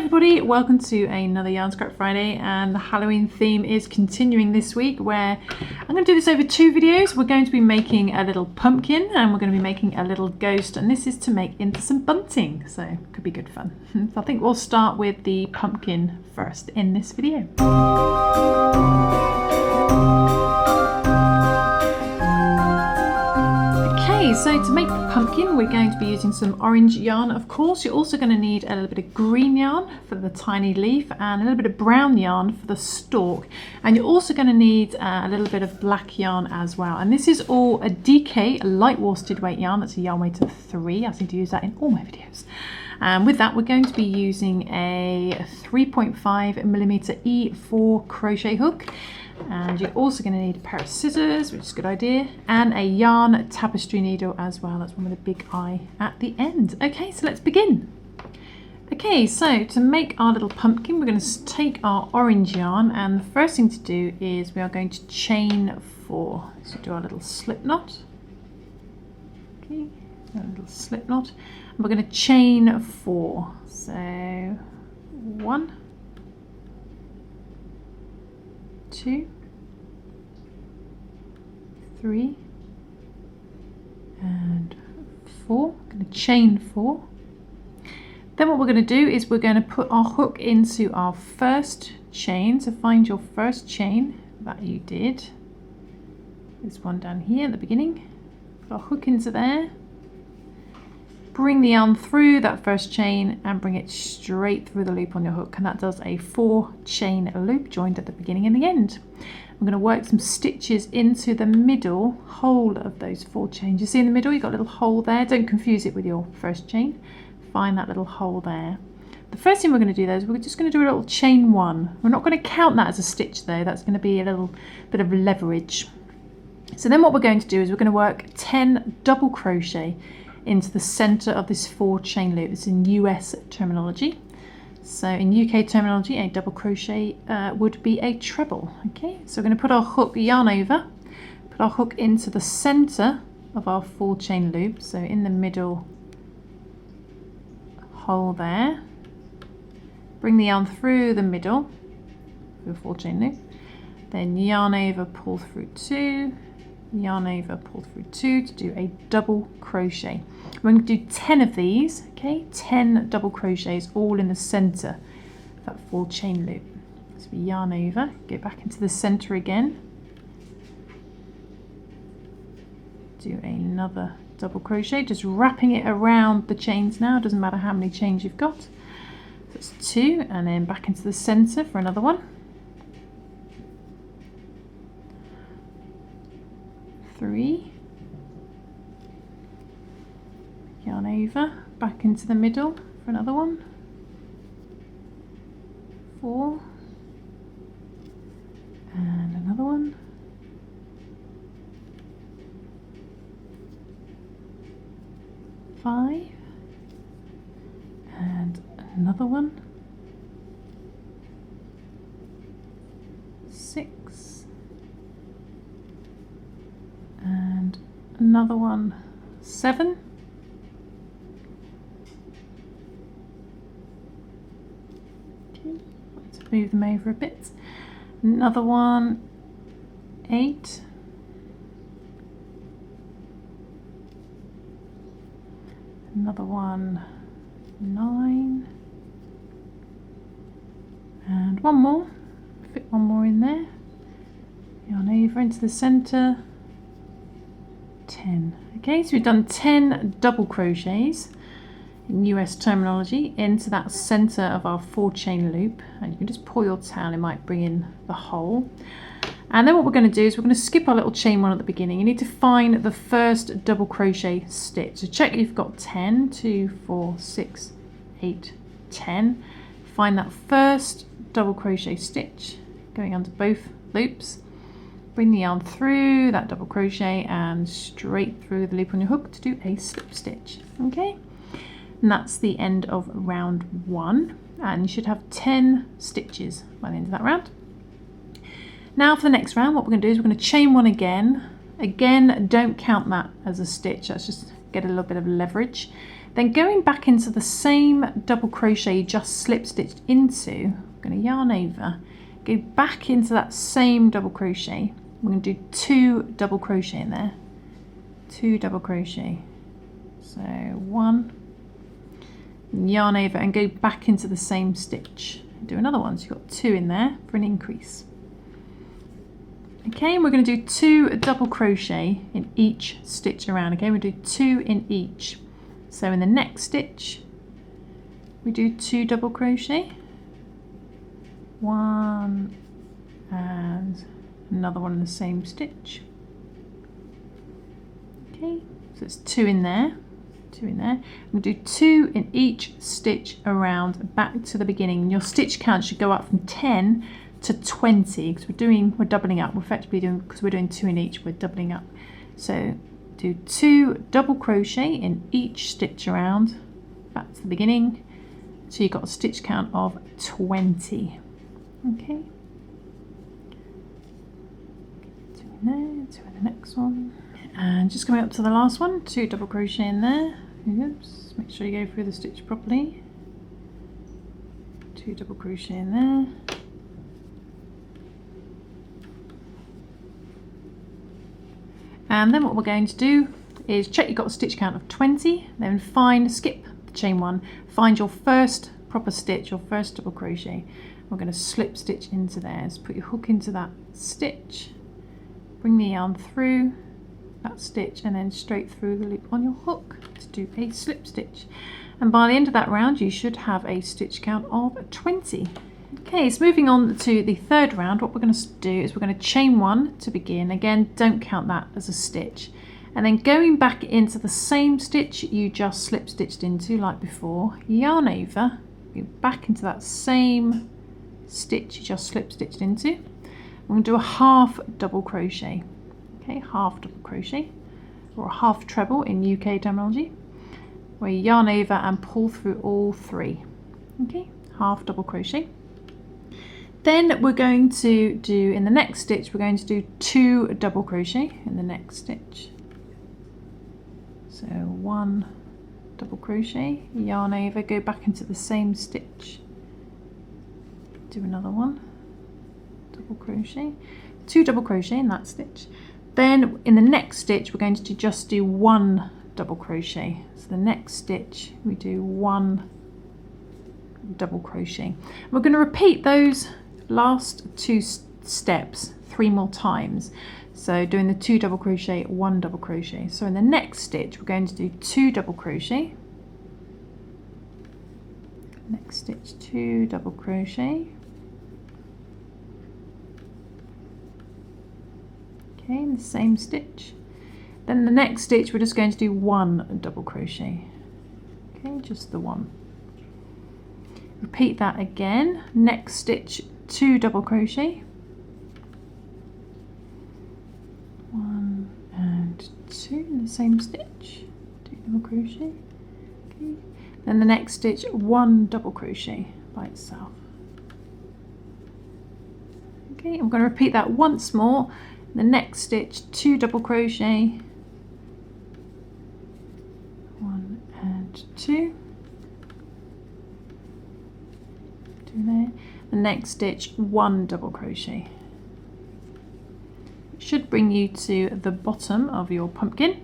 everybody, welcome to another Yarn Scrap Friday, and the Halloween theme is continuing this week where I'm going to do this over two videos. We're going to be making a little pumpkin and we're going to be making a little ghost, and this is to make into some bunting, so it could be good fun. So I think we'll start with the pumpkin first in this video. Okay, so to make the pumpkin we're going to be using some orange yarn, of course. You're also going to need a little bit of green yarn for the tiny leaf and a little bit of brown yarn for the stalk, and you're also going to need a little bit of black yarn as well. And this is all a DK, a light worsted weight yarn. That's a yarn weight of 3. I seem to use that in all my videos. And with that we're going to be using a 3.5mm E4 crochet hook. And you're also going to need a pair of scissors, which is a good idea, and a yarn tapestry needle as well. That's one with a big eye at the end. Okay, so let's begin. Okay, so to make our little pumpkin, we're going to take our orange yarn, and the first thing to do is we are going to chain 4. So do our little slip knot. Okay, a little slip knot, and we're going to chain 4. So 1, 2, 3, and 4. I'm going to chain 4. Then what we're going to do is we're going to put our hook into our first chain. So find your first chain that you did. There's one down here at the beginning. Put our hook into there. Bring the yarn through that first chain and bring it straight through the loop on your hook, and that does a 4 chain loop joined at the beginning and the end. I'm going to work some stitches into the middle hole of those 4 chains. You see in the middle you've got a little hole there. Don't confuse it with your first chain. Find that little hole there. The first thing we're going to do though is we're just going to do a little chain 1. We're not going to count that as a stitch though. That's going to be a little bit of leverage. So then what we're going to do is we're going to work 10 double crochet into the center of this 4 chain loop. It's in US terminology. So in UK terminology, a double crochet would be a treble. Okay, so we're going to put our hook yarn over, put our hook into the center of our 4 chain loop. So in the middle hole there, bring the yarn through the middle of the 4 chain loop, then yarn over, pull through 2, yarn over, pull through 2 to do a double crochet. We're going to do 10 of these, okay, 10 double crochets all in the center of that 4 chain loop. So we yarn over, go back into the center again, do another double crochet, just wrapping it around the chains now. Doesn't matter how many chains you've got. So it's 2, and then back into the center for another one. 3, yarn over, back into the middle for another one. 4, and another one. 5, and another one. 6, and another one. 7, okay, let's move them over a bit. Another one. 8, another one. 9, and one more. Fit one more in there. Yarn over into the center. 10. Okay, so we've done 10 double crochets in US terminology into that center of our 4 chain loop, and you can just pull your tail, it might bring in the hole. And then what we're going to do is we're going to skip our little chain 1 at the beginning. You need to find the first double crochet stitch. So check you've got 10, 2, 4, 6, 8, 10. Find that first double crochet stitch going under both loops. Bring the yarn through that double crochet and straight through the loop on your hook to do a slip stitch. Okay, and that's the end of round 1, and you should have 10 stitches by the end of that round. Now for the next round, what we're going to do is we're going to chain 1 again. Again, don't count that as a stitch, that's just get a little bit of leverage. Then going back into the same double crochet you just slip stitched into, I'm going to yarn over, go back into that same double crochet. We're going to do 2 double crochet in there, 2 double crochet. So 1, yarn over and go back into the same stitch. Do another one, so you've got 2 in there for an increase. Okay, and we're going to do 2 double crochet in each stitch around. Okay, we'll do 2 in each. So in the next stitch, we do 2 double crochet, 1 and another one in the same stitch. Okay, so it's 2 in there, 2 in there. We'll do 2 in each stitch around back to the beginning. Your stitch count should go up from 10 to 20 because we're doubling up. We're effectively doing, because we're doing 2 in each, we're doubling up. So do 2 double crochet in each stitch around back to the beginning. So you've got a stitch count of 20. Okay. 2 in there, 2 in the next one. And just coming up to the last one, 2 double crochet in there. Oops, make sure you go through the stitch properly. 2 double crochet in there. And then what we're going to do is check you've got a stitch count of 20, then skip the chain 1, find your first proper stitch, your first double crochet. We're going to slip stitch into there. So put your hook into that stitch, bring the yarn through that stitch and then straight through the loop on your hook to do a slip stitch. And by the end of that round you should have a stitch count of 20. Okay, so moving on to the third round, what we're going to do is we're going to chain 1 to begin. Again, don't count that as a stitch. And then going back into the same stitch you just slip stitched into like before, yarn over, go back into that same stitch you just slip stitched into. We're going to do a half double crochet. Okay, half double crochet, or a half treble in UK terminology, where you yarn over and pull through all 3. Okay, half double crochet. Then we're going to do, in the next stitch, we're going to do 2 double crochet in the next stitch. So 1 double crochet, yarn over, go back into the same stitch, do another one, double crochet, 2 double crochet in that stitch. Then in the next stitch, we're going to just do 1 double crochet. So the next stitch, we do 1 double crochet. We're going to repeat those last 2 steps 3 more times. So doing the 2 double crochet, 1 double crochet. So in the next stitch, we're going to do 2 double crochet. Next stitch, 2 double crochet. Okay, in the same stitch. Then the next stitch, we're just going to do 1 double crochet. Okay, just the 1. Repeat that again. Next stitch, 2 double crochet. 1 and 2 in the same stitch. 2 double crochet. Okay. Then the next stitch, 1 double crochet by itself. Okay, I'm going to repeat that once more. The next stitch, 2 double crochet. 1 and 2. There. The next stitch, 1 double crochet. It should bring you to the bottom of your pumpkin.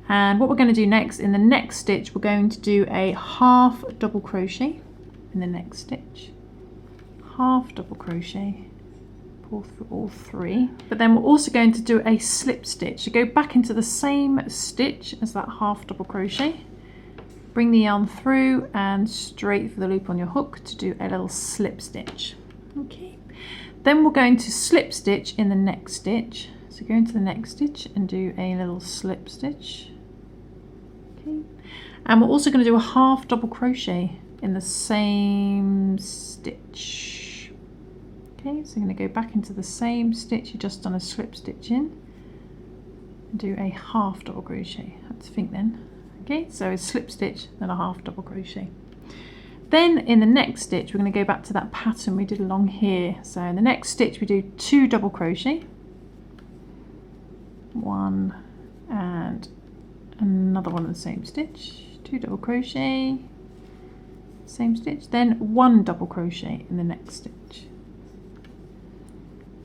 And what we're going to do next, in the next stitch, we're going to do a half double crochet in the next stitch. Half double crochet, pull through all 3. But then we're also going to do a slip stitch. So go back into the same stitch as that half double crochet. Bring the yarn through and straight for the loop on your hook to do a little slip stitch. Okay. Then we're going to slip stitch in the next stitch. So go into the next stitch and do a little slip stitch. Okay. And we're also going to do a half double crochet in the same stitch. Okay, so I'm going to go back into the same stitch you just done a slip stitch in and do a half double crochet. I have to think then. Okay, so a slip stitch, then a half double crochet. Then in the next stitch, we're going to go back to that pattern we did along here. So in the next stitch, we do 2 double crochet, 1 and another one in the same stitch, 2 double crochet, same stitch, then 1 double crochet in the next stitch.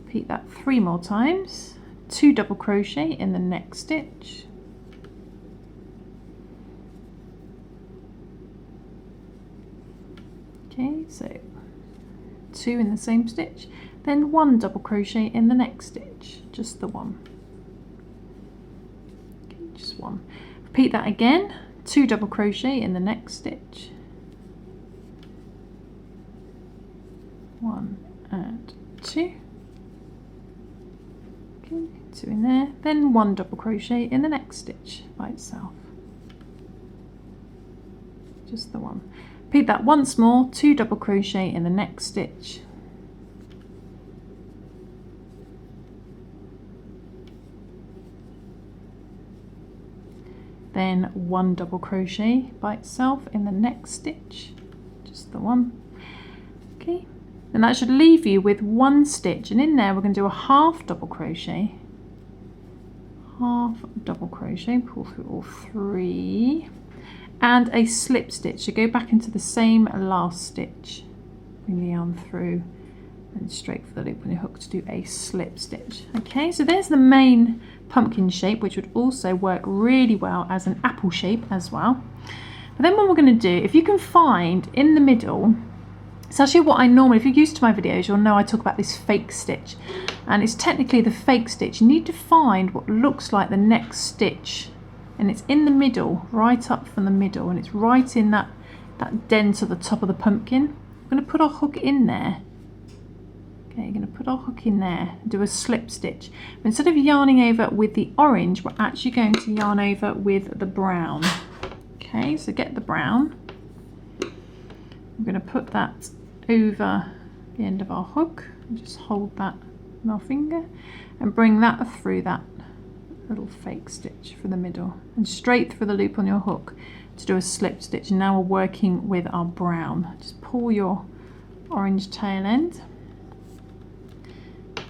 Repeat that 3 more times, 2 double crochet in the next stitch, okay, so 2 in the same stitch, then 1 double crochet in the next stitch, just the one, okay, just one. Repeat that again, 2 double crochet in the next stitch, 1 and 2, okay, 2 in there, then 1 double crochet in the next stitch by itself, just the one. Repeat that once more, 2 double crochet in the next stitch, then 1 double crochet by itself in the next stitch, just the one, okay, and that should leave you with 1 stitch, and in there we're going to do a half double crochet, pull through all 3, and a slip stitch. So go back into the same last stitch, bring the yarn through and straight for the loop on your hook to do a slip stitch. Okay, so there's the main pumpkin shape, which would also work really well as an apple shape as well. But then what we're going to do, if you can find in the middle, it's actually what I normally, if you're used to my videos, you'll know I talk about this fake stitch, and it's technically the fake stitch. You need to find what looks like the next stitch, and it's in the middle, right up from the middle, and it's right in that dent at the top of the pumpkin. We're going to put our hook in there. Okay, you're going to put our hook in there and do a slip stitch. But instead of yarning over with the orange, we're actually going to yarn over with the brown. Okay, so get the brown. We're going to put that over the end of our hook and just hold that with our finger and bring that through that little fake stitch for the middle and straight through the loop on your hook to do a slip stitch. And now we're working with our brown. Just pull your orange tail end.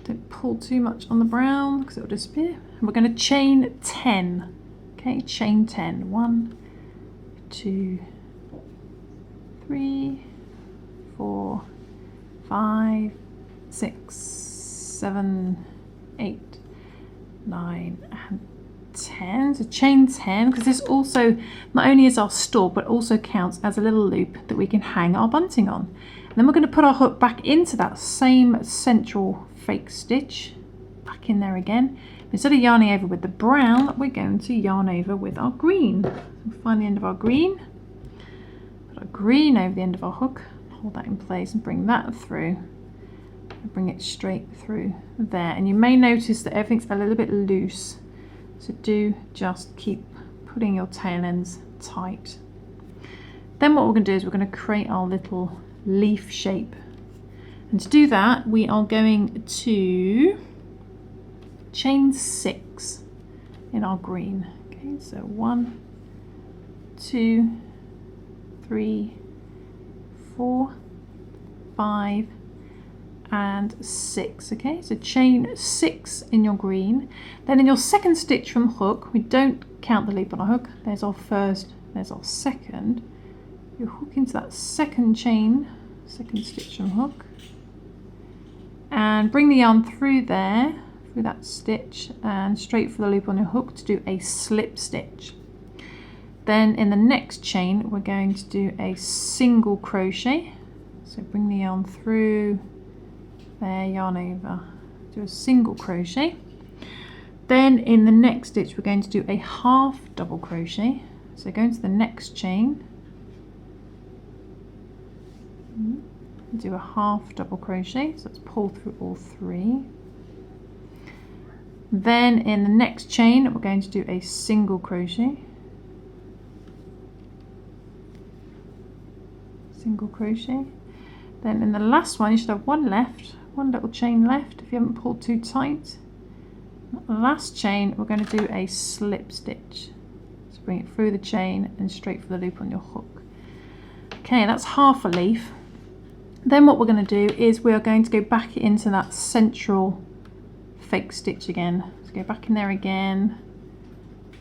Don't pull too much on the brown because it will disappear. And we're going to chain 10. Okay, chain 10. 1, 2, 3, 4, 5, 6, 7, 8, 9 and 10. So chain 10, because this also not only is our stalk but also counts as a little loop that we can hang our bunting on. And then we're going to put our hook back into that same central fake stitch, back in there again. Instead of yarning over with the brown, we're going to yarn over with our green. So we'll find the end of our green, put our green over the end of our hook, hold that in place and bring that through and bring it straight through there. And you may notice that everything's a little bit loose, so do just keep putting your tail ends tight. Then what we're going to do is we're going to create our little leaf shape, and to do that we are going to chain 6 in our green. Okay, so 1, 2, 3, 4, 5 and 6. Okay, so chain 6 in your green. Then in your second stitch from hook, we don't count the loop on our hook, there's our first, there's our second. You hook into that second chain, second stitch from hook, and bring the yarn through there, through that stitch and straight for the loop on your hook to do a slip stitch. Then in the next chain we're going to do a single crochet, so bring the yarn through there, yarn over, do a single crochet. Then in the next stitch we're going to do a half double crochet, so go into the next chain, do a half double crochet, so let's pull through all 3. Then in the next chain we're going to do a single crochet, single crochet. Then in the last one you should have one left, one little chain left if you haven't pulled too tight. The last chain we're going to do a slip stitch, so bring it through the chain and straight for the loop on your hook. Okay, that's half a leaf. Then what we're going to do is we are going to go back into that central fake stitch again. So go back in there again,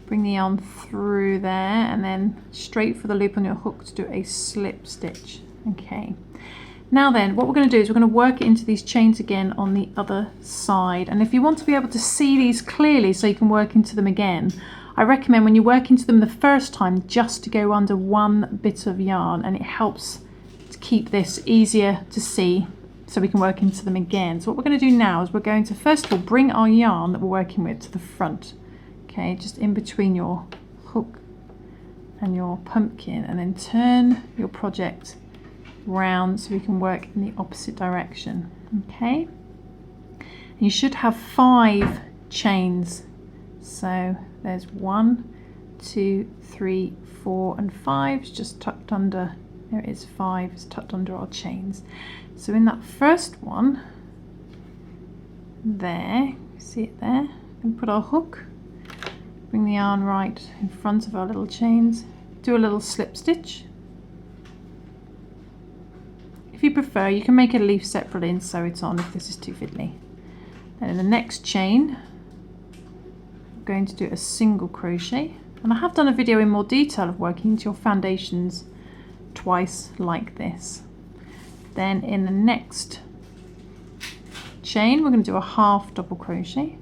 bring the yarn through there and then straight for the loop on your hook to do a slip stitch. Okay, now then what we're going to do is we're going to work it into these chains again on the other side, and if you want to be able to see these clearly so you can work into them again, I recommend when you work into them the first time just to go under one bit of yarn, and it helps to keep this easier to see so we can work into them again. So what we're going to do now is we're going to first of all bring our yarn that we're working with to the front. Okay, just in between your hook and your pumpkin, and then turn your project round so we can work in the opposite direction. Okay, and you should have 5 chains. So there's 1, 2, 3, 4 and 5. It's just tucked under. There it is, 5 is tucked under our chains. So in that first one there, see it there, and put our hook, bring the yarn right in front of our little chains, do a little slip stitch. If you prefer, you can make a leaf separate and sew it on if this is too fiddly. Then in the next chain, I'm going to do a single crochet, and I have done a video in more detail of working into your foundations twice like this. Then in the next chain, we're going to do a half double crochet,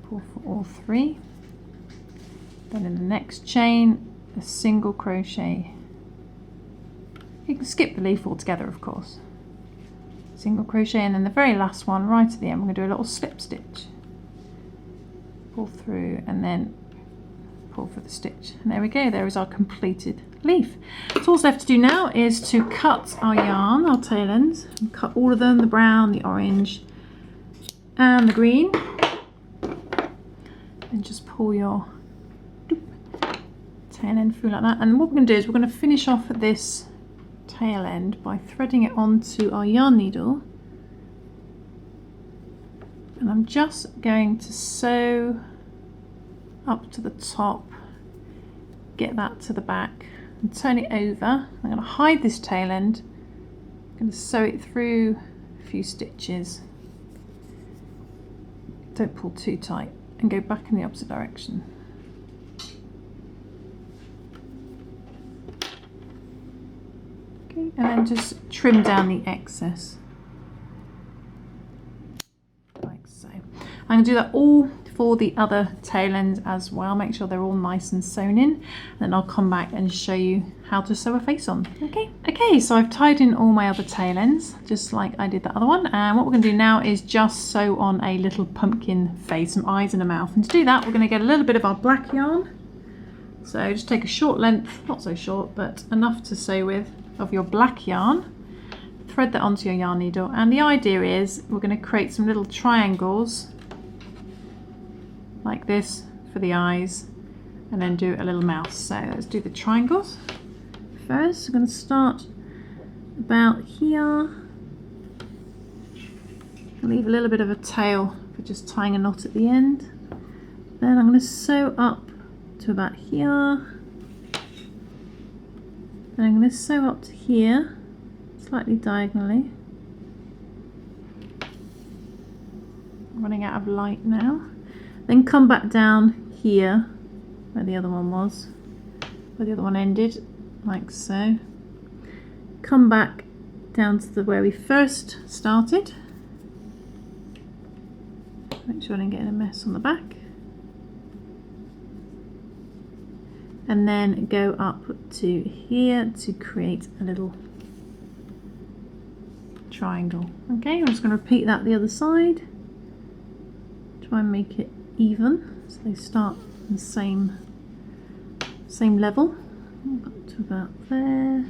pull for all 3. Then in the next chain, a single crochet. You can skip the leaf altogether, of course. Single crochet, and then the very last one, right at the end, we're going to do a little slip stitch. Pull through and then pull for the stitch. And there we go, there is our completed leaf. So all's left to do now is to cut our yarn, our tail ends, and cut all of them, the brown, the orange, and the green. And just pull your tail end through like that. And what we're going to do is we're going to finish off this tail end by threading it onto our yarn needle, and I'm just going to sew up to the top, get that to the back and turn it over. I'm going to hide this tail end, I'm going to sew it through a few stitches, don't pull too tight, and go back in the opposite direction. And then just trim down the excess like so. I'm going to do that all for the other tail ends as well. Make sure they're all nice and sewn in, and then I'll come back and show you how to sew a face on. Okay, so I've tied in all my other tail ends just like I did the other one, and what we're going to do now is just sew on a little pumpkin face, some eyes and a mouth. And to do that, we're going to get a little bit of our black yarn. So just take a short length, not so short, but enough to sew with, of your black yarn, thread that onto your yarn needle, and the idea is we're going to create some little triangles like this for the eyes, and then do a little mouth. So let's do the triangles first. I'm going to start about here, leave a little bit of a tail for just tying a knot at the end. Then I'm going to sew up to about here. And I'm going to sew up to here, slightly diagonally. I'm running out of light now. Then come back down here, where the other one was, where the other one ended, like so. Come back down to where we first started. Make sure I don't get in a mess on the back. And then go up to here to create a little triangle. Okay, I'm just going to repeat that the other side. Try and make it even so they start on the same level. Up to about there.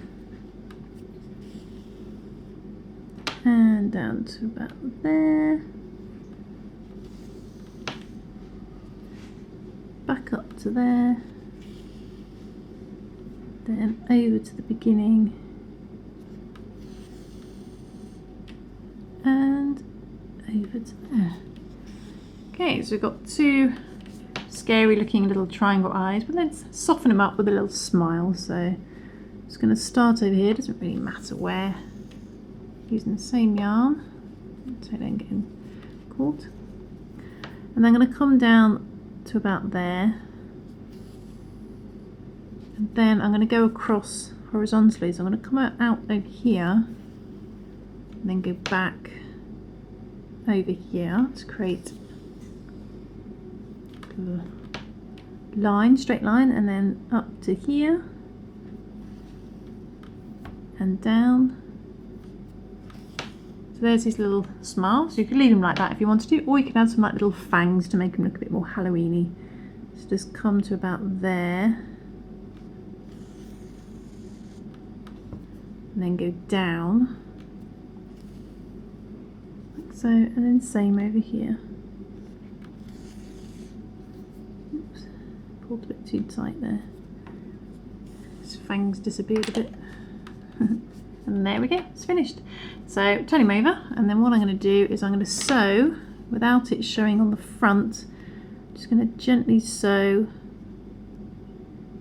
And down to about there. Back up to there. Then over to the beginning and over to there. Okay, so we've got 2 scary looking little triangle eyes, but let's soften them up with a little smile. So I'm just going to start over here, doesn't really matter where, using the same yarn so I don't get caught. And I'm going to come down to about there And then I'm going to go across horizontally, so I'm going to come out over here and then go back over here to create a line, straight line, and then up to here and down. So there's his little smile. So you could leave him like that if you wanted to, or you could add some like little fangs to make him look a bit more Halloween-y. So just come to about there and then go down like so, and then same over here. Oops, pulled a bit too tight there. His fangs disappeared a bit. And there we go, it's finished. So turn him over, and then what I'm going to do is I'm going to sew without it showing on the front. Just going to gently sew,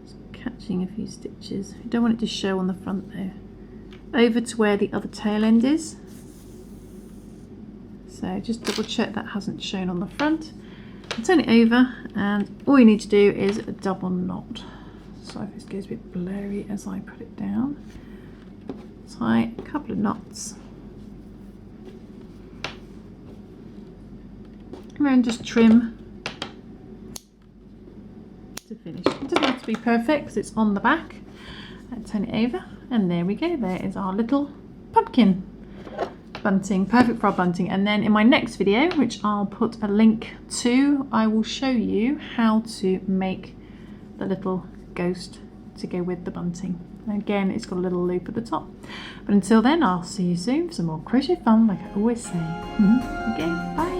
just catching a few stitches. You don't want it to show on the front though. Over to where the other tail end is. So just double check that hasn't shown on the front. And turn it over, and all you need to do is a double knot. So if this goes a bit blurry as I put it down. Tie a couple of knots. And then just trim to finish. It doesn't have to be perfect because it's on the back. And turn it over, and there we go. There is our little pumpkin bunting, perfect for our bunting. And then in my next video, which I'll put a link to, I will show you how to make the little ghost to go with the bunting. Again, it's got a little loop at the top. But until then, I'll see you soon for some more crochet fun, like I always say. Okay, bye.